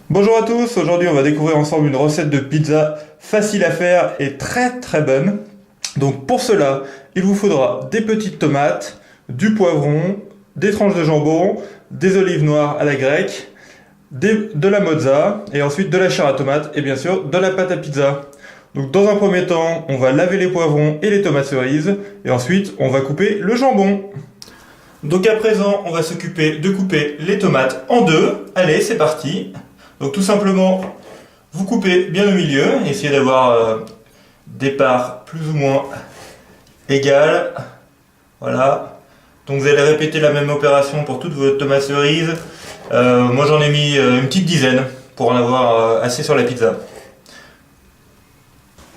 Bonjour à tous, aujourd'hui on va découvrir ensemble une recette de pizza facile à faire et très très bonne. Donc pour cela, il vous faudra des petites tomates, du poivron, des tranches de jambon, des olives noires à la grecque, de la mozza et ensuite de la chair à tomate et bien sûr de la pâte à pizza. Donc dans un premier temps, on va laver les poivrons et les tomates cerises et ensuite on va couper le jambon. Donc à présent, on va s'occuper de couper les tomates en deux. Allez, c'est parti. Donc tout simplement, vous coupez bien au milieu, essayez d'avoir des parts plus ou moins égales. Voilà. Donc vous allez répéter la même opération pour toutes vos tomates cerises. Moi j'en ai mis une petite dizaine pour en avoir assez sur la pizza.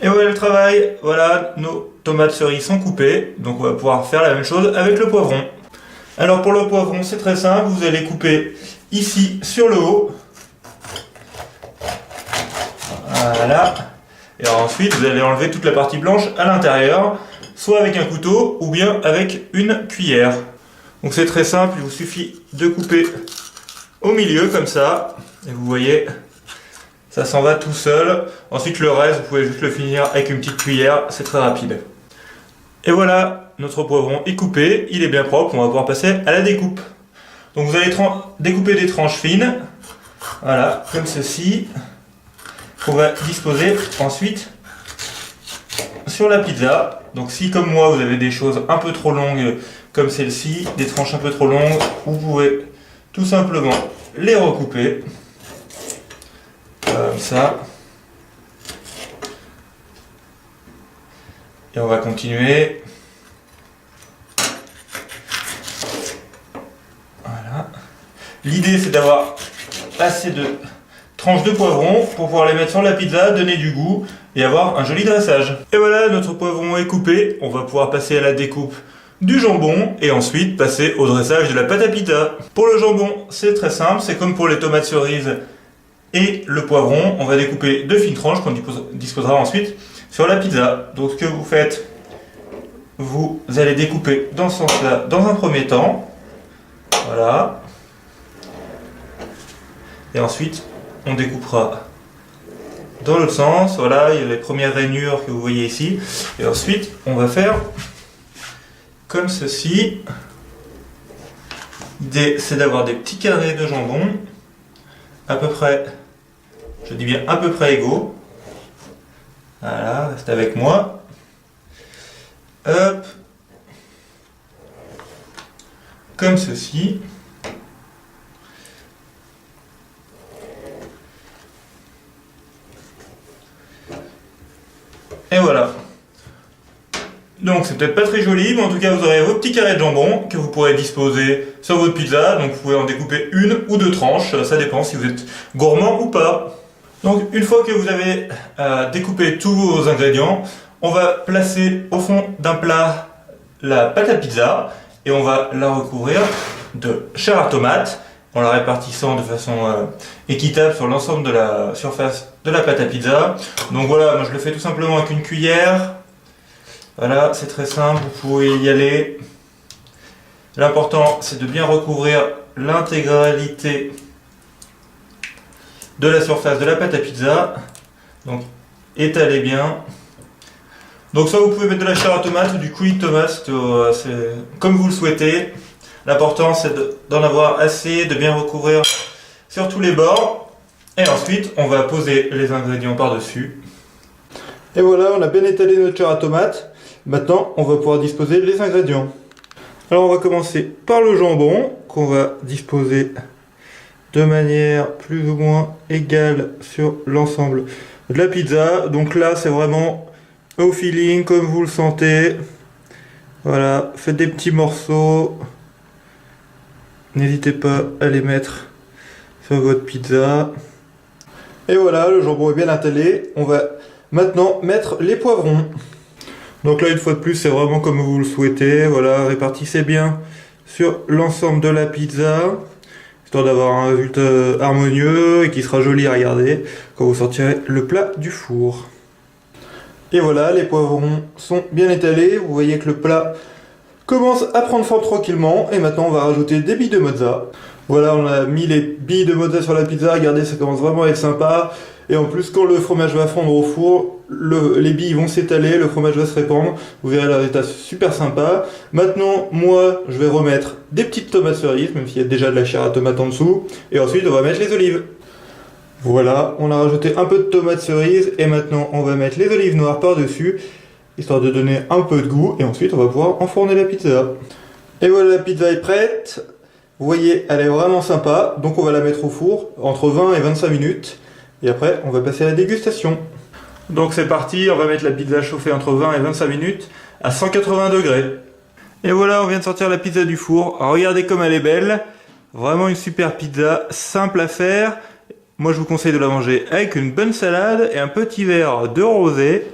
Et voilà le travail, voilà, nos tomates cerises sont coupées, donc on va pouvoir faire la même chose avec le poivron. Alors pour le poivron, c'est très simple, vous allez couper ici sur le haut. Voilà. Et ensuite, vous allez enlever toute la partie blanche à l'intérieur, soit avec un couteau ou bien avec une cuillère. Donc c'est très simple, il vous suffit de couper au milieu comme ça. Et vous voyez, ça s'en va tout seul. Ensuite, le reste, vous pouvez juste le finir avec une petite cuillère, c'est très rapide. Et voilà, notre poivron est coupé, il est bien propre, on va pouvoir passer à la découpe. Donc vous allez découper des tranches fines, voilà, comme ceci. On va disposer ensuite sur la pizza. Donc si comme moi vous avez des choses un peu trop longues comme celle-ci, des tranches un peu trop longues, vous pouvez tout simplement les recouper comme ça. Et on va continuer. Voilà. L'idée c'est d'avoir assez de tranches de poivron pour pouvoir les mettre sur la pizza, donner du goût et avoir un joli dressage. Et voilà, notre poivron est coupé, on va pouvoir passer à la découpe du jambon et ensuite passer au dressage de la pâte à pizza. Pour le jambon, c'est très simple, c'est comme pour les tomates cerises et le poivron, on va découper de fines tranches qu'on disposera ensuite sur la pizza. Donc ce que vous faites, vous allez découper dans ce sens-là dans un premier temps, voilà, et ensuite on découpera dans l'autre sens, voilà, il y a les premières rainures que vous voyez ici, et ensuite on va faire comme ceci. L'idée c'est d'avoir des petits carrés de jambon, à peu près, je dis bien à peu près égaux, voilà, restez avec moi, hop, comme ceci. Et voilà. Donc c'est peut-être pas très joli, mais en tout cas vous aurez vos petits carrés de jambon que vous pourrez disposer sur votre pizza. Donc vous pouvez en découper une ou deux tranches, ça dépend si vous êtes gourmand ou pas. Donc une fois que vous avez découpé tous vos ingrédients, on va placer au fond d'un plat la pâte à pizza et on va la recouvrir de chair à tomate en la répartissant de façon équitable sur l'ensemble de la surface de la pâte à pizza. Donc voilà, moi je le fais tout simplement avec une cuillère. Voilà, c'est très simple, vous pouvez y aller. L'important c'est de bien recouvrir l'intégralité de la surface de la pâte à pizza. Donc étalez bien. Donc soit vous pouvez mettre de la chair à tomate ou du coulis de tomate, c'est comme vous le souhaitez. L'important c'est d'en avoir assez, de bien recouvrir sur tous les bords. Et ensuite on va poser les ingrédients par-dessus. Et voilà, on a bien étalé notre chair à tomate. Maintenant on va pouvoir disposer les ingrédients. Alors on va commencer par le jambon qu'on va disposer de manière plus ou moins égale sur l'ensemble de la pizza. Donc là c'est vraiment au feeling comme vous le sentez. Voilà, faites des petits morceaux. N'hésitez pas à les mettre sur votre pizza. Et voilà, le jambon est bien étalé. On va maintenant mettre les poivrons. Donc là, une fois de plus, c'est vraiment comme vous le souhaitez. Voilà, répartissez bien sur l'ensemble de la pizza, histoire d'avoir un résultat harmonieux et qui sera joli à regarder quand vous sortirez le plat du four. Et voilà, les poivrons sont bien étalés. Vous voyez que le plat commence à prendre forme tranquillement. Et maintenant, on va rajouter des billes de mozza. Voilà, on a mis les billes de mozza sur la pizza, regardez, ça commence vraiment à être sympa. Et en plus, quand le fromage va fondre au four, les billes vont s'étaler, le fromage va se répandre. Vous verrez le résultat super sympa. Maintenant, moi, je vais remettre des petites tomates cerises, même s'il y a déjà de la chair à tomate en dessous. Et ensuite, on va mettre les olives. Voilà, on a rajouté un peu de tomates cerises. Et maintenant, on va mettre les olives noires par-dessus, histoire de donner un peu de goût. Et ensuite, on va pouvoir enfourner la pizza. Et voilà, la pizza est prête. Vous voyez, elle est vraiment sympa. Donc, on va la mettre au four entre 20 et 25 minutes. Et après, on va passer à la dégustation. Donc c'est parti, on va mettre la pizza chauffée entre 20 et 25 minutes à 180 degrés. Et voilà, on vient de sortir la pizza du four. Alors, regardez comme elle est belle. Vraiment une super pizza, simple à faire. Moi je vous conseille de la manger avec une bonne salade et un petit verre de rosé.